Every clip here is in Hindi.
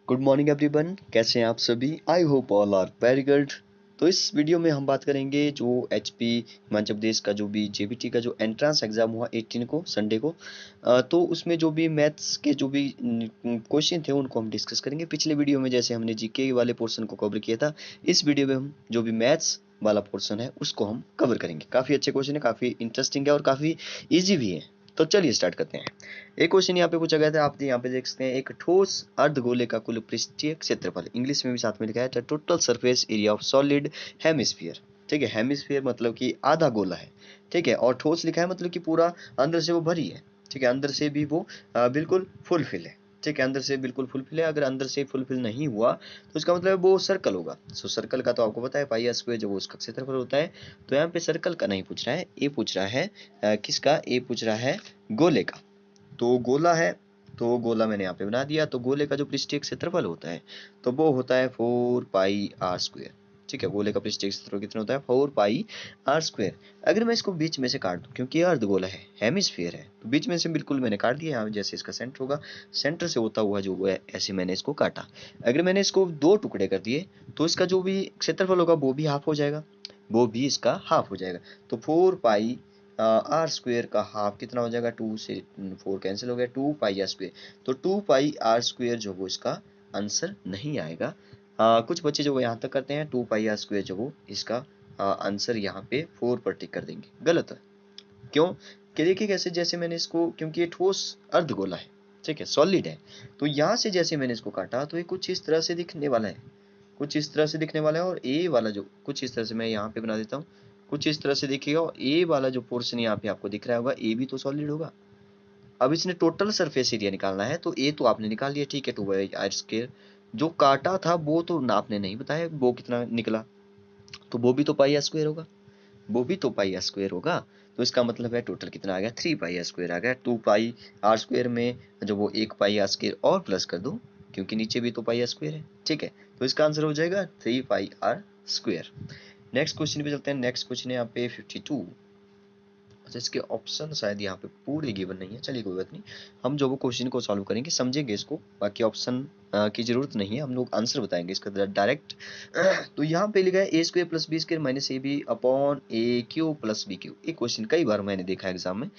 गुड मॉर्निंग एवरीवन, कैसे हैं आप सभी। I hope all are very good. तो इस वीडियो में हम बात करेंगे जो एचपी हिमाचल प्रदेश का जो भी जेबीटी का जो एंट्रेंस एग्जाम हुआ 18 को संडे को। तो उसमें जो भी मैथ्स के जो भी क्वेश्चन थे उनको हम डिस्कस करेंगे। पिछले वीडियो में जैसे हमने जीके वाले पोर्शन को कवर किया था, इस वीडियो में हम जो भी मैथ्स वाला पोर्शन है उसको हम कवर करेंगे। काफ़ी अच्छे क्वेश्चन है, काफ़ी इंटरेस्टिंग है और काफ़ी ईजी भी है। तो चलिए स्टार्ट करते हैं। एक क्वेश्चन यहाँ पे पूछा गया था, आप यहाँ पे देख सकते हैं, एक ठोस अर्धगोले का कुल पृष्ठीय क्षेत्रफल, इंग्लिश में भी साथ में लिखा है, total surface area of solid hemisphere. ठीक है, हेमिस्फीयर मतलब कि आधा गोला है। ठीक है, और ठोस लिखा है मतलब कि पूरा अंदर से वो भरी है। ठीक है, अंदर से भी वो बिल्कुल फुलफिल है। ठीक है, अंदर से बिल्कुल फुलफिल है। अगर अंदर से फुलफिल नहीं हुआ तो इसका मतलब वो सर्कल होगा। सो सर्कल का तो आपको पता है पाई आर स्क्वायर जो उसका क्षेत्रफल होता है। तो यहाँ पे सर्कल का नहीं पूछ रहा है, ये पूछ रहा है किसका, ये पूछ रहा है गोले का। तो गोला है, तो गोला मैंने यहाँ पे बना दिया। तो गोले का जो पृष्ठीय क्षेत्रफल होता है तो वो होता है 4 पाई आर स्क्वायर। ठीक है, गोले का पृष्ठीय क्षेत्रफल कितना होता है, 4 पाई आर स्क्वायर। अगर मैं इसको बीच में से काट दूं, क्योंकि ये अर्धगोला है, हेमिस्फीयर है, तो बीच में से बिल्कुल मैंने काट दिया। यहाँ जैसे इसका सेंटर होगा, सेंटर से होता हुआ जो है ऐसे मैंने इसको काटा। अगर मैंने इसको दो टुकड़े कर दिए तो इसका जो भी क्षेत्रफल होगा वो भी हाफ हो जाएगा, वो भी इसका हाफ हो जाएगा। तो 4 पाई आर स्क्वेयर का हाफ कितना हो जाएगा, 2 से 4 कैंसिल हो गया, 2 पाई आर स्क्वेयर। तो 2 पाई आर स्क्वेयर जो वो इसका आंसर नहीं आएगा। कुछ बच्चे जो वो यहाँ तक करते हैं 2 पाई आर स्क्वेयर जो वो इसका आंसर यहाँ पे 4 पर टिक कर देंगे, गलत है। क्यों कि देखिए कैसे, जैसे मैंने इसको, क्योंकि ये ठोस अर्धगोला है, ठीक है, सॉलिड है, तो यहाँ से जैसे मैंने इसको काटा तो ये कुछ इस तरह से दिखने वाला है, कुछ इस तरह से दिखने वाला है। और ए वाला जो कुछ इस तरह से मैं यहाँ पे बना देता हूँ, कुछ इस तरह से दिखेगा। और ए वाला जो पोर्शन यहाँ पे आपको दिख रहा होगा, ए भी तो सॉलिड होगा। अब इसने टोटल सरफेस एरिया निकालना है, तो ए तो आपने निकाल लिया, ठीक है, 2 बाई आर स्क्वायर। जो काटा था वो तो आपने नहीं बताया वो कितना निकला, तो वो भी तो पाई आर स्क्वायर होगा, वो भी तो पाई आर स्क्वायर होगा। तो इसका मतलब है टोटल कितना आ गया, 3 पाई आर स्क्वायर आ गया। 2 पाई आर स्क्वायर में जो वो 1 पाई आर स्क्वायर और प्लस कर दो, क्योंकि नीचे भी तो पाई आर स्क्वायर है। ठीक है, तो इसका आंसर हो जाएगा 3 पाई आर स्क्वायर। नेक्स्ट क्वेश्चन पे चलते हैं। नेक्स्ट क्वेश्चन है यहाँ पे 52। अच्छा, इसके ऑप्शन शायद यहाँ पे पूरे गिवन नहीं है, चलिए कोई बात नहीं, हम जो वो क्वेश्चन को सॉल्व करेंगे समझेंगे इसको, बाकी ऑप्शन की जरूरत नहीं है, हम लोग आंसर बताएंगे इसका डायरेक्ट। तो यहाँ पे लिखा है a square plus b square minus a B upon a cube plus b cube. एक क्वेश्चन कई बार मैंने देखा है एग्जाम में,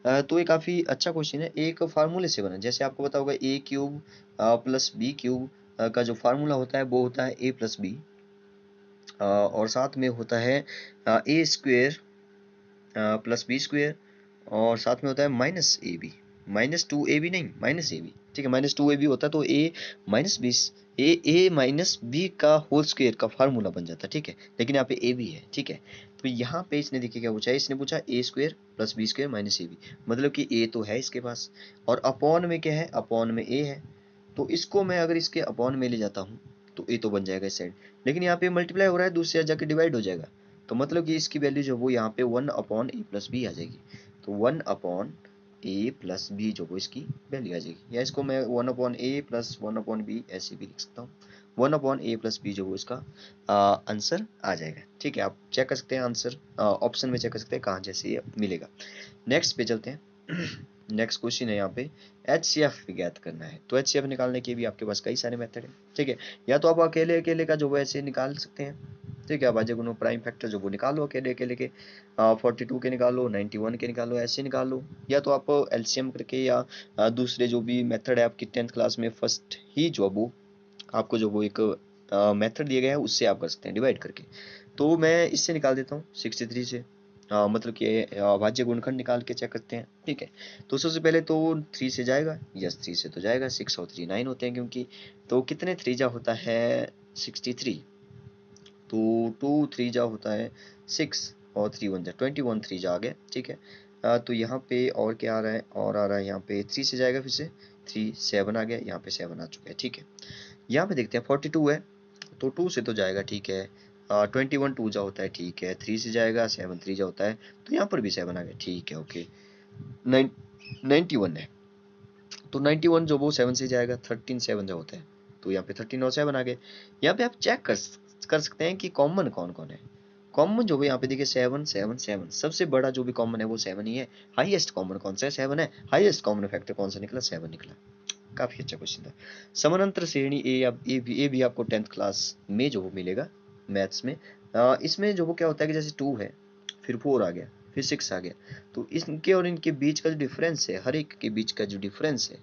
तो ये काफी अच्छा क्वेश्चन है। एक फार्मूले से बना, जैसे आपको पता होगा ए क्यूब प्लस बी क्यूब का जो फार्मूला होता है वो होता है ए प्लस बी, और साथ में होता है a square plus b square, और साथ में होता है minus a B, minus 2ab नहीं, माइनस ए बी। ठीक है, माइनस 2ab होता है तो ए माइनस बी, ए माइनस बी का होल स्क्वायर का फार्मूला बन जाता है। ठीक है, लेकिन यहाँ पे ए बी है। ठीक है, तो यहाँ पे इसने देखिए क्या पूछा है, इसने पूछा a square plus b square minus a b, मतलब कि ए तो है इसके पास, और अपॉन में क्या है, अपॉन में ए है। तो इसको मैं अगर इसके अपॉन में ले जाता हूँ तो ए तो बन जाएगा इस साइड, लेकिन यहाँ पे मल्टीप्लाई हो रहा है, दूसरी साइड जाके डिवाइड हो जाएगा। तो मतलब कि इसकी वैल्यू जो वो यहाँ पे 1 अपॉन ए प्लस बी आ जाएगी। तो 1 अपॉन ए प्लस बी जो वो इसकी वैल्यू आ जाएगी, या इसको मैं 1 अपॉन ए प्लस 1 अपॉन बी ऐसे भी लिख सकता हूँ। 1 अपॉन ए प्लस बी जो वो इसका आंसर आ जाएगा। ठीक है, आप चेक कर सकते हैं आंसर, ऑप्शन में चेक कर सकते हैं कहाँ जैसे ये मिलेगा। नेक्स्ट पे चलते हैं। नेक्स्ट क्वेश्चन है यहाँ पे HCF ज्ञात करना है। तो HCF निकालने के भी आपके पास कई सारे मेथड है। ठीक है, या तो आप अकेले अकेले का जो वो ऐसे निकाल सकते हैं। ठीक है, अभाज्य गुणों प्राइम फैक्टर जो वो निकालो अकेले अकेले के, 42 के निकालो, 91 के निकालो, ऐसे निकालो। या तो आप एलसीएम करके, या दूसरे जो भी मेथड है आपकी 10th क्लास में फर्स्ट ही जो वो आपको जो वो एक मेथड दिया गया है उससे आप कर सकते हैं डिवाइड करके। तो मैं इससे निकाल देता हूँ 63 से, मतलब कि अभाज्य गुणनखंड निकाल के चेक करते हैं। ठीक है, तो सबसे पहले तो 3 से जाएगा, यस 3 से तो जाएगा, 6 और 3 9 होते हैं क्योंकि। तो कितने 3 जा होता है 63, तो 2 3 जा होता है 6, और 3 1 जा 21, 3 जा आ गया। ठीक है, तो यहाँ पे और क्या आ रहा है, और आ रहा है यहाँ पे 3 से जाएगा, फिर से 3 7 आ गया, यहाँ पे 7 आ चुका है। ठीक है, यहाँ पे देखते हैं 42 है, तो 2 से तो जाएगा, ठीक है, 21 2 जा होता है, ठीक है, 3 से जाएगा, 7 3 जा होता है, तो यहाँ पर भी 7 आ गया, ठीक है, ओके। 91 है, तो 91 जो वो 7 से जाएगा, 13 7 जा होता है, तो यहाँ पे 13 और 7 आ गए। यहाँ पे आप चेक कर सकते हैं कि कॉमन कौन कौन है। कॉमन जो भी यहाँ पे देखिए 7 7 7, सबसे बड़ा जो भी कॉमन है वो 7 ही है। हाईएस्ट कॉमन कौन सा है, 7 है। हाईएस्ट कॉमन फैक्टर कौन सा निकला, 7 निकला। काफी अच्छा क्वेश्चन था। समानांतर श्रेणी ए भी आपको 10th क्लास में जो वो मिलेगा मैथ्स में। इसमें जो वो क्या होता है कि जैसे 2 है, फिर 4 आ गया, फिर 6 आ गया, तो इनके और इनके बीच का जो डिफरेंस है, हर एक के बीच का जो डिफरेंस है,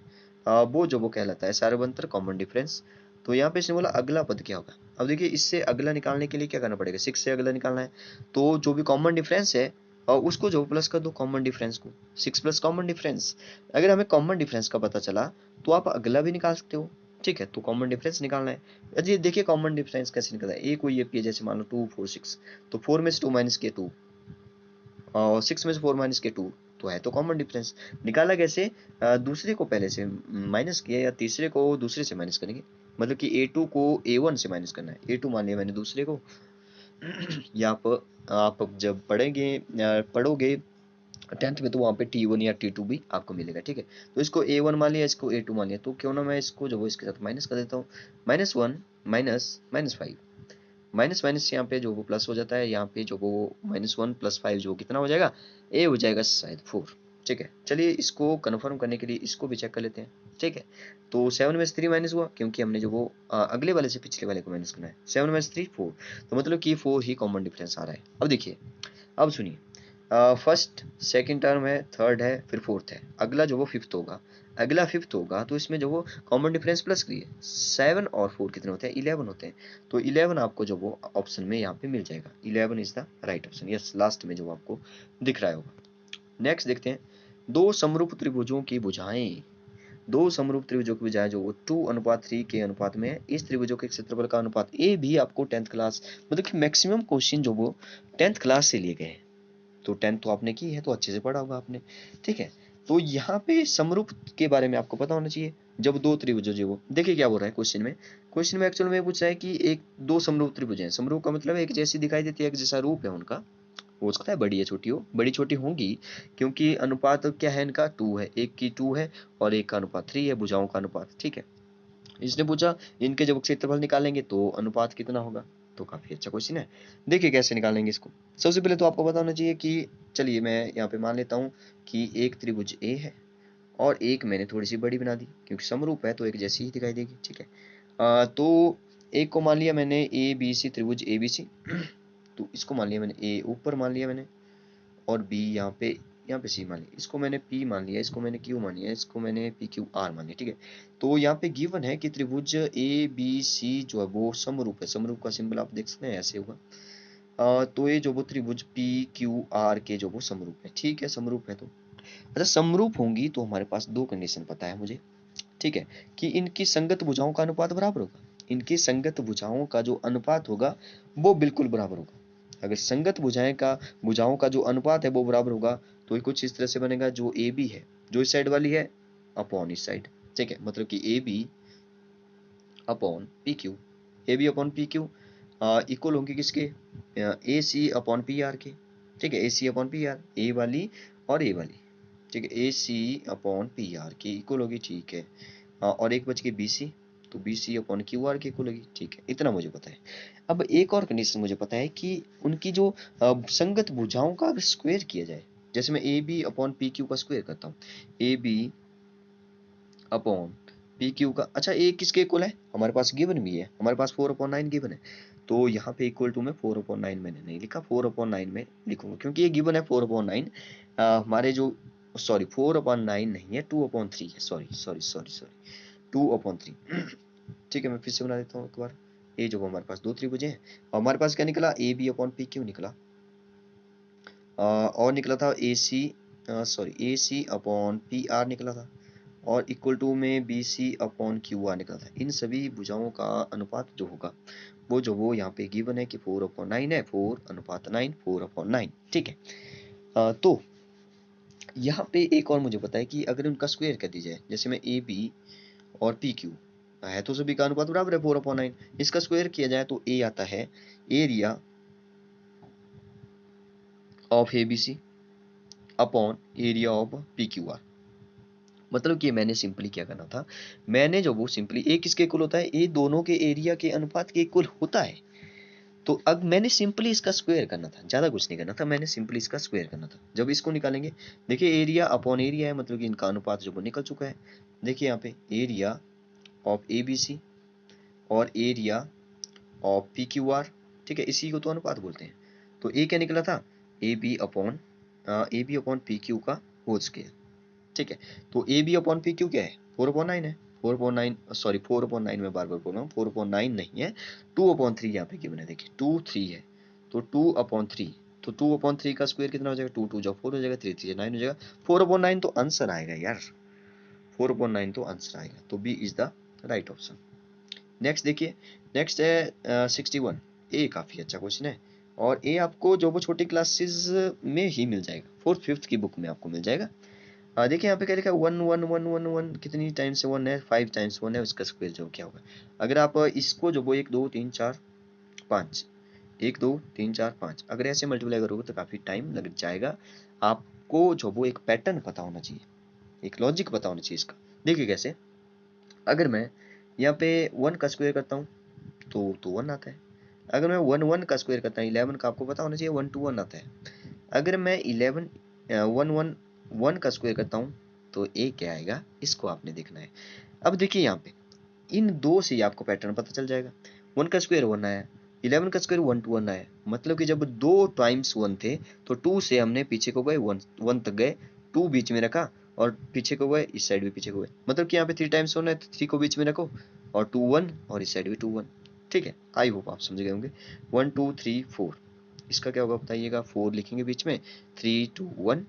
वो जो वो कहलाता है सार्वभौमिक कॉमन डिफरेंस। तो यहाँ पे इसने बोला अगला पद क्या होगा। अब देखिए इससे अगला निकालने के लिए क्या करना पड़ेगा, 6 से अगला निकालना है, तो जो भी कॉमन डिफरेंस है और उसको जो प्लस कर दो कॉमन डिफरेंस को, 6 प्लस कॉमन डिफरेंस। अगर हमें कॉमन डिफरेंस का पता चला तो आप अगला भी निकाल सकते हो, ठीक है। तो कॉमन डिफरेंस निकालना है। अजी देखिए कॉमन डिफरेंस कैसे निकलता है, ए कोई ये पी है, जैसे मान लो 2 4 6, तो 4 में से 2 माइनस किया 2 और 6 में से 4 माइनस किया 2, तो है तो कॉमन डिफरेंस। निकाला कैसे, दूसरे को पहले से माइनस किया या तीसरे को दूसरे से माइनस करेंगे, मतलब कि A2 को A1 से माइनस करना है। A2 मान लिया मैंने दूसरे को या आप जब पढ़ोगे 10th में, तो वहाँ पे T1 या T2 भी आपको मिलेगा, ठीक है। तो इसको A1 मान लिया, इसको A2 मान लिया, तो क्यों ना मैं इसको जो इसके साथ माइनस कर देता हूँ। -1 -5, माइनस माइनस यहाँ पे जो वो प्लस हो जाता है, यहाँ पे जो वो -1 + 5 जो कितना हो जाएगा, ए हो जाएगा शायद 4, ठीक है। चलिए इसको कन्फर्म करने के लिए इसको भी चेक कर लेते हैं, ठीक है। तो 7 में से 3 माइनस हुआ, क्योंकि हमने जो वो अगले वाले से पिछले वाले को माइनस करना है। 7 में से 3 4, तो मतलब कि 4 ही कॉमन डिफरेंस आ रहा है। अब देखिए, अब सुनिए, फर्स्ट सेकंड टर्म है, थर्ड है, फिर फोर्थ है, अगला जो वो फिफ्थ होगा। अगला फिफ्थ होगा तो इसमें जो वो कॉमन डिफरेंस प्लस करिए, 7 और 4 कितने होते हैं, 11 होते हैं। तो 11 आपको जो वो ऑप्शन में यहाँ पे मिल जाएगा, 11 is the right option, yes last में जो आपको दिख रहा होगा। नेक्स्ट देखते हैं, दो समरूप त्रिभुजों की भुजाएं, दो समरूप त्रिभुजों की भुजाएं जो 2:3 के अनुपात में है। इस त्रिभुजों के क्षेत्रफल का अनुपात, ये भी आपको 10th क्लास, मतलब कि मैक्सिमम क्वेश्चन जो वो 10th क्लास से लिए गए हैं। तो 10th तो आपने की है तो अच्छे से पढ़ा होगा आपने, ठीक है। तो यहाँ पे समरूप के बारे में आपको पता होना चाहिए। जब दो त्रिभुज जो वो देखिए क्या बोल रहा है क्वेश्चन में, क्वेश्चन में एक्चुअल में पूछा है कि एक दो समरूप त्रिभुज हैं। समरूप का मतलब एक जैसी दिखाई देती है, एक जैसा रूप है उनका, हो सकता है बड़ी या छोटी हो, बड़ी छोटी होंगी क्योंकि अनुपात क्या है इनका, 2 है, एक की 2 है और एक का अनुपात 3 है, भुजाओं का अनुपात, ठीक है। इसने पूछा इनके जब क्षेत्रफल निकालेंगे तो अनुपात कितना होगा, तो काफी अच्छा क्वेश्चन है। देखिए कैसे निकालेंगे इसको। सबसे पहले तो आपको पता होना चाहिए कि, चलिए मैं यहाँ पे मान लेता हूँ कि एक त्रिभुज ए है और एक मैंने थोड़ी सी बड़ी बना दी, क्योंकि समरूप है तो एक जैसी ही दिखाई देगी, ठीक है। तो एक को मान लिया मैंने ए बी सी, त्रिभुज ए बी सी तो इसको मान लिया मैंने ए ऊपर मान लिया मैंने, और बी यहाँ पे सी मान लिया, इसको मैंने पी मान लिया, इसको मैंने क्यू मान लिया, इसको मैंने पी क्यू आर मान लिया, ठीक है। तो यहाँ पे गिवन है कि त्रिभुज ए बी सी जो है वो समरूप है। समरूप का सिंबल आप देख सकते हैं ऐसे होगा। तो ये जो वो त्रिभुज पी क्यू आर के जो वो समरूप है, ठीक है, समरूप है। तो अच्छा समरूप होंगी तो हमारे पास दो कंडीशन पता है मुझे, ठीक है, कि इनकी संगत भुजाओं का अनुपात बराबर होगा। इनकी संगत भुजाओं का जो अनुपात होगा वो बिल्कुल बराबर होगा। अगर संगत भुजाओं का जो अनुपात है वो बराबर होगा तो ये कुछ इस तरह से बनेगा, जो ए बी है जो इस साइड वाली है अपॉन इस साइड, ठीक है। मतलब कि A B upon P Q, A B upon P Q equal होंगे किसके, A C upon P R के, ठीक है। A C upon P R, A वाली और ए वाली, ठीक है, A C upon P R की इक्वल होगी, ठीक है। और एक बच के बी सी, तो B C upon Q R की इक्वल होगी, ठीक है। इतना मुझे पता है। अब एक और कंडीशन मुझे पता है कि उनकी जो संगत भुजाओं का अगर स्क्वायर किया जाए, जैसे मैं A B upon P Q का स्क्वायर करता हूँ, A B upon P Q का, अच्छा ए किसके इक्वल है, हमारे पास गिवन भी है, हमारे पास 4/9 गिवन है। तो यहाँ पे इक्वल टू में 4/9 मैंने नहीं लिखा, 4/9 में लिखूंगा क्योंकि ये गिवन है 4/9। हमारे जो, सॉरी 4/9 नहीं है, 2/3 है, सॉरी सॉरी सॉरी सॉरी 2/3 ठीक है। मैं फिर से बना देता हूँ एक बार। ये जो हमारे पास दो त्रिभुज हैं, हमारे पास क्या निकला, A B upon P Q निकला, और निकला था A C upon P R निकला था, और इक्वल टू में B C upon Q R निकला था। इन सभी भुजाओं का अनुपात जो होगा वो जो वो यहाँ पे गिवन है कि 4/9 है, 4:9, 4/9, ठीक है। तो यहाँ पे एक और मुझे पता है कि अगर उनका स्क्वायर कर दी जाए, जैसे मैं ए बी और पी क्यू है तो सभी का अनुपात बराबर है 4/9, इसका स्क्वायर किया जाए तो ए आता है area of A B C upon area of P Q R. मतलब कि मैंने सिंपली क्या करना था, मैंने जो वो सिंपली ए किसके इक्वल होता है, ए दोनों के एरिया के अनुपात के इक्वल होता है। तो अब मैंने सिंपली इसका स्क्वायर करना था, ज़्यादा कुछ नहीं करना था, मैंने सिंपली इसका स्क्वायर करना था। जब इसको निकालेंगे, देखिए एरिया अपॉन एरिया है, मतलब कि इनका अनुपात जो वो निकल चुका है। देखिए यहाँ पे area of A B C और area of P Q R, ठीक है, इसी को तो अनुपात बोलते हैं। तो ए क्या निकला था, A B upon P Q का होल स्क्वायर, ठीक है। तो A B upon P Q क्या है, 4/9 है। 4/9, सॉरी 4/9 में बार बार बोल रहा हूँ, 4/9 नहीं है, 2/3 यहाँ पे गिवन है, देखिए 2/3 है, तो 2/3, तो 2/3 का स्क्वायर कितना हो जाएगा, 2 4 हो जाएगा, 3 9 हो जाएगा, 4/9 तो आंसर आएगा यार, 4/9 तो आंसर आएगा, तो B is the right option. Next देखिए, नेक्स्ट है 61। ए काफ़ी अच्छा क्वेश्चन है, और ए आपको जो वो छोटी क्लासेस में ही मिल जाएगा, 4th 5th की बुक में आपको मिल जाएगा। देखिए यहाँ पे क्या लिखा है, 1 1 1 1 1, कितनी टाइम्स से 1 है, 5 टाइम्स 1 है, उसका स्क्वायर जो क्या होगा। अगर आप इसको जो वो 1 2 3 4 5, 1 2 3 4 5 अगर ऐसे मल्टीप्लाई करोगे तो काफ़ी टाइम लग जाएगा। आपको जो वो एक पैटर्न पता होना चाहिए, एक लॉजिक पता होना चाहिए इसका। देखिए कैसे, अगर मैं यहाँ पे 1 का स्क्वायर करता हूँ तो 1 आता है। अगर मैं 1 1 का स्क्वायर करता हूँ, 11 का आपको पता होना चाहिए 1 2 1 आता है। अगर मैं 11 1 1 1 का स्क्वायर करता हूँ तो ए क्या आएगा, इसको आपने देखना है। अब देखिए यहाँ पे इन दो से ही आपको पैटर्न पता चल जाएगा। 1 का स्क्वायर 1 आया, 11 का स्क्वायर 1 2 1 आया, मतलब कि जब 2 टाइम्स 1 थे तो 2 से हमने पीछे को गए 1 तक गए, 2 बीच में रखा और पीछे को गए, इस साइड भी पीछे को गए, मतलब कि यहाँ पे 3 टाइम्स 1 है तो 3 को बीच में रखो और 2 1 और इस साइड भी 2 1, ठीक है। आई होप आप समझ गए होंगे। 1 2 3 4, इसका क्या होगा बताइएगा, 4 लिखेंगे बीच में, 3 2 1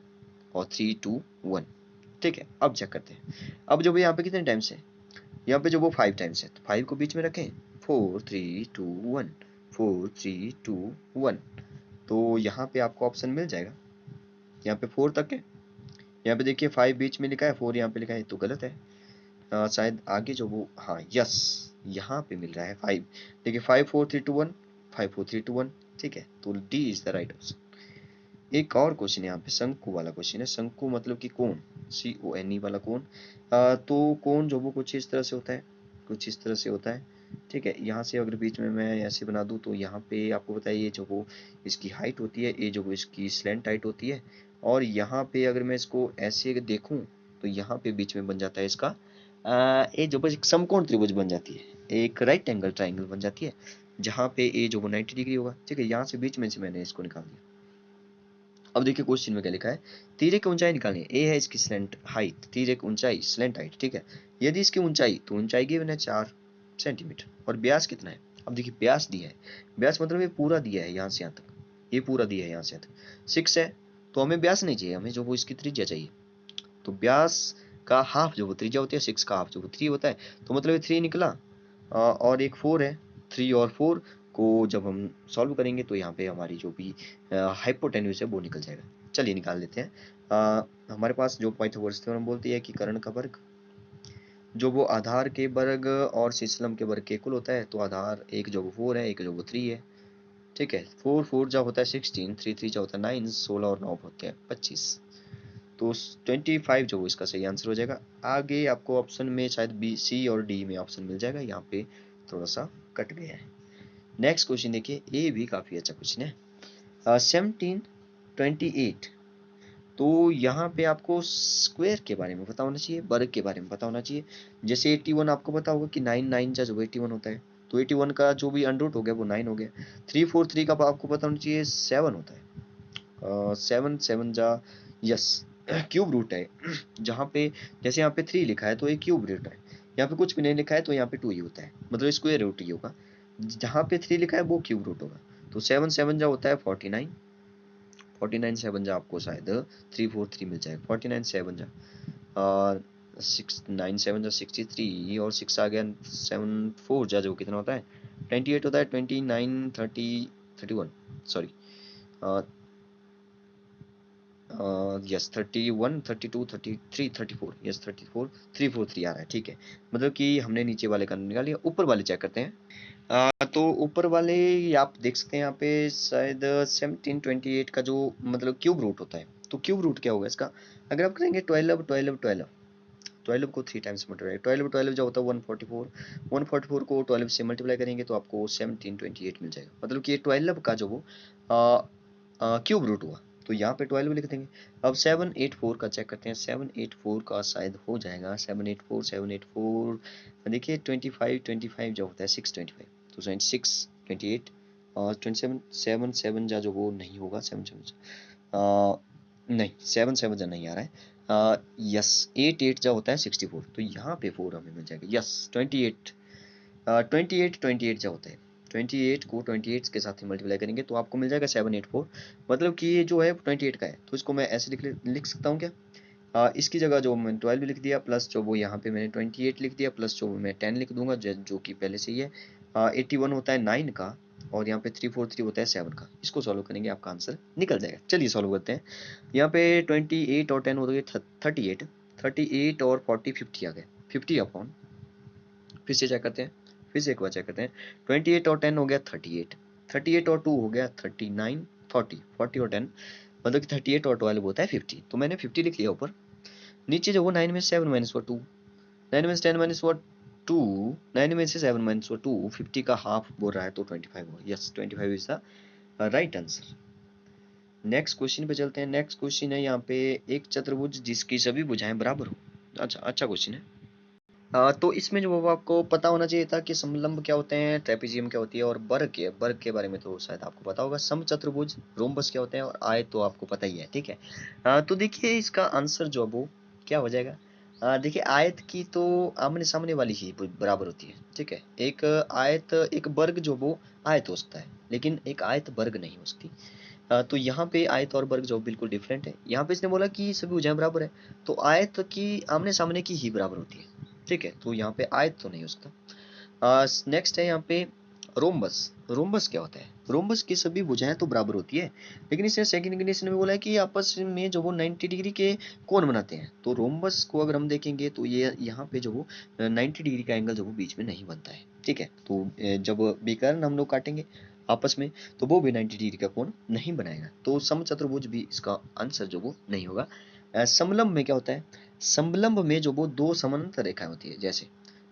और 3 2 1, ठीक है। अब चेक करते हैं, अब जो भी यहाँ पे कितने टाइम्स है, यहाँ पे जो वो 5 टाइम्स है तो 5 को बीच में रखें, 4 3 2 1, 4 3 2 1, तो यहाँ पे आपको ऑप्शन मिल जाएगा। यहाँ पे 4 तक है, यहाँ पे देखिए 5 बीच में लिखा है, 4 यहाँ पे लिखा है, तो गलत है। शायद आगे जो वो, हाँ यस, यहाँ पे मिल रहा है 5, देखिए 5 4 3 2 1, 5 4 3 2 1, ठीक है, तो D is the right option. एक और क्वेश्चन यहाँ पे शंकु वाला क्वेश्चन है, शंकु मतलब कि कोन, CONE वाला कोन। तो कोन जो वो कुछ इस तरह से होता है, कुछ इस तरह से होता है, ठीक है। यहाँ से अगर बीच में मैं ऐसे बना दूँ तो यहाँ पे आपको बताइए जो वो इसकी हाइट होती है, ये जो वो इसकी स्लैंट हाइट होती है, और यहाँ पे अगर मैं इसको ऐसे देखूँ तो यहाँ पे बीच में बन जाता है इसका ये जो बस एक समकोण त्रिभुज बन जाती है, एक राइट एंगल ट्राइंगल बन जाती है, जहाँ पे ये जो वो 90 डिग्री होगा, ठीक है। यहाँ से बीच में से मैंने इसको निकाल दिया। अब देखिए क्वेश्चन में क्या लिखा है, तीरे की ऊंचाई निकालनी है, ए है इसकी स्लैंट हाइट, तीरे की ऊंचाई स्लैंट हाइट, ठीक है। यदि इसकी ऊंचाई, तो ऊंचाई गिवन है 4 सेंटीमीटर, और व्यास कितना है, अब देखिए व्यास दिया है, व्यास मतलब ये पूरा दिया है यहाँ से यहाँ तक, ये पूरा दिया है यहाँ से यहाँ तक 6 है, तो हमें व्यास नहीं चाहिए, हमें जो वो इसकी त्रिज्या चाहिए। तो व्यास का हाफ जो वो त्रिज्या होती है, 6 का हाफ जो वो 3 होता है, तो मतलब ये 3 निकला। और एक 4 है, 3 और 4 को जब हम सॉल्व करेंगे तो यहाँ पे हमारी जो भी हाइपोटेन्यूज है वो निकल जाएगा। चलिए निकाल लेते हैं। हमारे पास जो पाइथागोरस थ्योरम बोलती है कि कर्ण का वर्ग जो वो आधार के वर्ग और शीतलम के वर्ग के कुल होता है, तो आधार एक जो वो 4 है, एक जो वो 3 है, ठीक है। 4 4 जब होता है 16, 3 3 जब होता है 9, 16 और 9 होते हैं 25, तो 25 जो इसका सही आंसर हो जाएगा। आगे आपको ऑप्शन में शायद बी सी और डी में ऑप्शन मिल जाएगा, यहाँ पे थोड़ा सा कट गया है। नेक्स्ट क्वेश्चन देखिए, ए भी काफी अच्छा क्वेश्चन है। 1728, तो यहाँ पे आपको स्क्वायर के बारे में पता होना चाहिए, वर्ग के बारे में पता होना चाहिए। जैसे 81 आपको पता होगा कि 9 9 जा जो 81 होता है, तो 81 का जो भी अंडर रूट हो गया वो 9 हो गया। 343 का आपको पता होना चाहिए 7 होता है, 7 7 जा यस क्यूब रूट है। जहाँ पे जैसे यहाँ पे 3 लिखा है तो ये क्यूब रूट है, यहाँ पे कुछ भी नहीं लिखा है तो यहाँ पे 2 ही होता है, मतलब स्क्वायर रूट ही होगा। जहाँ पे 3 लिखा है वो क्यूब रूट होगा, तो 7 7 जा होता है 49, 49 7 जा आपको शायद 343 मिल जाएगा, 49 7 जा और 6 9 7 जा 63, और 6 आ गया 7 4 जा जो कितना होता है 28 होता है, 29 30 31, सॉरी यस 31 32 33 34, यस 34 343 आ रहा है, ठीक है। मतलब कि हमने नीचे वाले का निकाल लिया, ऊपर वाले चेक करते हैं। तो ऊपर वाले आप देख सकते हैं यहाँ पे शायद 1728 का जो मतलब क्यूब रूट होता है, तो क्यूब रूट क्या होगा इसका, अगर आप करेंगे 12 12 12 12 को 3 टाइम्स मल्टीप्लाई, 12 जो होता है 144, 144 को 12 से मल्टीप्लाई करेंगे तो आपको 1728 मिल जाएगा। मतलब कि ये 12 का जो वो क्यूब रूट हुआ, तो यहाँ पे 12 लिख देंगे। अब 784 का चेक करते हैं, 784 का शायद हो जाएगा, 784 देखिए 25 जो होता है 625, तो 628 और 27 7 7 जो वो नहीं होगा, 7 7 नहीं 7 7 जा नहीं आ रहा है, यस 8 8 जो होता है 64, तो यहाँ पे 4 हमें मिल जाएगा, यस 28 28 जो होता है 28 को 28 के साथ ही मल्टीप्लाई करेंगे तो आपको मिल जाएगा 784। मतलब कि ये जो है 28 का है, तो इसको मैं ऐसे लिख सकता हूँ क्या, इसकी जगह जो मैंने 12 लिख दिया, प्लस जो वो यहाँ पे मैंने 28 लिख दिया, प्लस जो मैं 10 लिख दूंगा जो कि पहले से ही है। 81 होता है 9 का, और यहाँ पे 343 होता है 7 का। इसको सॉल्व करेंगे आपका आंसर निकल जाएगा। चलिए सॉल्व करते हैं। यहाँ पे 28 और 10 हो गए 38, 38 और 40 50 आ गए, 50 अपॉन, फिर से चेक करते हैं, फिर से एक बार चेक करते हैं। 28 और 10 हो गया 38, 38 और 2 हो गया 39, 40, 40 और 10 मतलब कि 38 और 12 होता है 50, तो मैंने 50 लिख लिया ऊपर। नीचे जो वो 9 में 7 माइनस 2, 9 में से 10 माइनस 2, 9 में से 7 माइनस 2, 50 का हाफ बोल रहा है तो 25 होगा। Yes 25 is the right answer. Next question पे चलते हैं। नेक्स्ट क्वेश्चन है यहाँ पे, एक चतुर्भुज जिसकी सभी भुजाएं बराबर हो। अच्छा क्वेश्चन है। तो इसमें जो वो आपको पता होना चाहिए था कि समलंब क्या होते हैं, ट्रेपेजियम क्या होती है, और वर्ग के बारे में तो शायद आपको पता होगा। समचतुर्भुज, रोम्बस क्या होते हैं, और आयत तो आपको पता ही है, ठीक है। तो देखिए इसका आंसर जो वो क्या हो जाएगा। देखिए आयत की तो आमने सामने वाली ही बराबर होती है, ठीक है। एक आयत, एक वर्ग जो वो आयत हो सकता है, लेकिन एक आयत वर्ग नहीं हो सकती। तो यहाँ पे आयत और वर्ग जो बिल्कुल डिफरेंट है। यहाँ पे इसने बोला कि सभी भुजाएं बराबर है, तो आयत की आमने सामने की ही बराबर होती है, ठीक है। तो यहाँ पे आयत तो नहीं हो सकता। नेक्स्ट है यहाँ पे रोम्बस। रोम्बस क्या होता है, रोम्बस की सभी भुजाएं तो बराबर होती है, लेकिन इसने सेकंड कंडीशन में बोला है कि आपस में जो वो 90 डिग्री के कोण बनाते हैं। तो रोम्बस को अगर हम देखेंगे तो ये यहाँ पे जो वो 90 डिग्री का एंगल जो वो बीच में नहीं बनता है, ठीक है। तो जब विकर्ण हम लोग काटेंगे आपस में तो वो भी 90 डिग्री का कोण नहीं बनाएगा, तो समचतुर्भुज भी इसका आंसर जो वो नहीं होगा। समलंब में क्या होता है, समलंब में जो वो दो समानांतर रेखाएं होती है, जैसे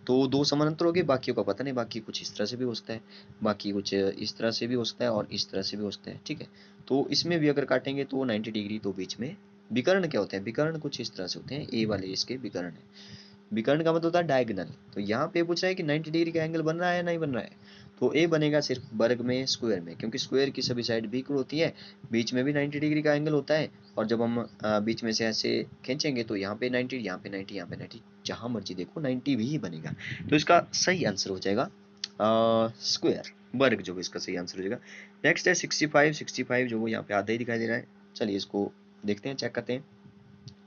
तो दो समानांतर हो गए, बाकियों का पता नहीं, बाकी कुछ इस तरह से भी हो सकता है, बाकी कुछ इस तरह से भी हो सकता है, और इस तरह से भी हो सकता है, ठीक है। तो इसमें भी अगर काटेंगे तो 90 डिग्री, तो बीच में विकर्ण क्या होते हैं, विकर्ण कुछ इस तरह से होते हैं, ए वाले इसके विकर्ण है। विकर्ण का मतलब होता है डायगोनल। तो यहाँ पे पूछ रहा है कि 90 डिग्री का एंगल बन रहा है या नहीं बन रहा है, तो ए बनेगा सिर्फ वर्ग में, स्क्वायर में, क्योंकि स्क्वायर की सभी साइड भी इक्वल होती है, बीच में भी 90 डिग्री का एंगल होता है, और जब हम बीच में से ऐसे खींचेंगे तो यहाँ पे 90, यहाँ पे 90, यहाँ पे 90, जहां मर्जी देखो 90 भी ही बनेगा। तो इसका सही आंसर हो जाएगा स्क्वायर, वर्ग जो इसका सही आंसर हो जाएगा। नेक्स्ट है 65, 65 जो यहाँ पे आधा ही दिखाई दे रहा है। चलिए इसको देखते हैं, चेक करते हैं।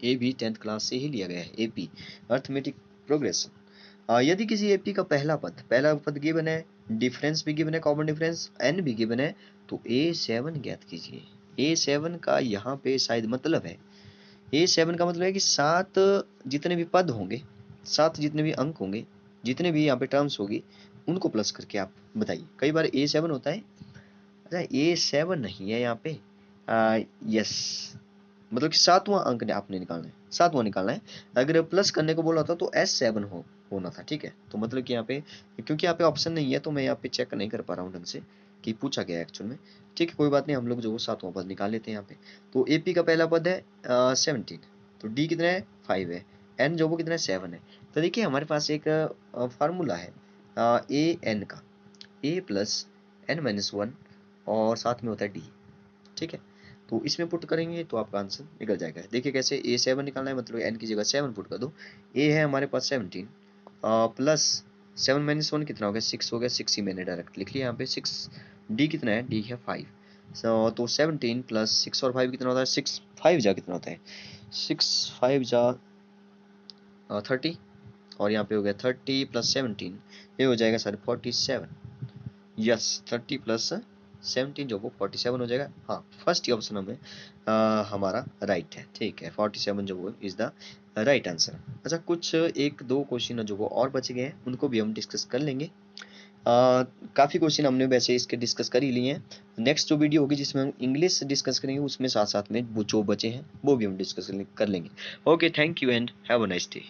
ए भी 10th क्लास से ही लिया गया है, एपी अर्थमेटिक प्रोग्रेशन। यदि किसी एपी का पहला पद गिवन है, डिफरेंस भी गिवन है, कॉमन डिफरेंस एन भी गिवन है, तो A7 ज्ञात कीजिए। A7 का यहाँ पे शायद मतलब है, A7 का मतलब है कि 7 जितने भी पद होंगे, 7 जितने भी अंक होंगे, जितने भी यहाँ पे टर्म्स होगी, उनको प्लस करके आप बताइए। कई बार A7 होता है, अच्छा A7 नहीं है यहाँ पे, यस मतलब कि 7वां अंक आपने निकालना है, 7वां निकालना है। अगर प्लस करने को बोला होता तो S7 होना था, ठीक है। तो मतलब कि यहाँ पे, क्योंकि यहाँ पे ऑप्शन नहीं है तो मैं यहाँ पे चेक नहीं कर पा रहा हूँ ढंग से कि पूछा गया है एक्चुअल में, ठीक है। कोई बात नहीं, हम लोग जो वो 7वां पद निकाल लेते हैं यहाँ पे। तो AP का पहला पद है 17, तो D कितना है 5 है, N जो वो कितना है 7 है। तो देखिए हमारे पास एक फार्मूला है AN का, A प्लस N-1 और साथ में होता है D, ठीक है। तो इसमें पुट करेंगे तो आपका आंसर निकल जाएगा। देखिए कैसे, A7 निकालना है, मतलब n की जगह 7 पुट कर दो। A है हमारे पास 17 प्लस 7 - 1 कितना हो गया, 6 हो गया, 6 ही मैंने डायरेक्ट लिख लिया यहाँ पे 6। D कितना है, D है 5। तो 17 प्लस 6 और 5 कितना होता है, 6 5 जा कितना होता है, 6 5 जा 30, और यहाँ पे हो गया 30 प्लस 17, ये हो जाएगा सर 47। यस 30 प्लस 17 जो वो 47 हो जाएगा। हाँ फर्स्ट ही ऑप्शन हमें हमारा राइट है, ठीक है। 47 जो वो इज द राइट आंसर। अच्छा कुछ एक दो क्वेश्चन जो वो और बच गए हैं, उनको भी हम डिस्कस कर लेंगे। काफ़ी क्वेश्चन हमने वैसे इसके डिस्कस कर ही लिए हैं। नेक्स्ट जो वीडियो होगी जिसमें हम इंग्लिश डिस्कस करेंगे, उसमें साथ साथ में वो जो बचे हैं वो भी हम डिस्कस कर लेंगे। Okay, thank you and have a nice day.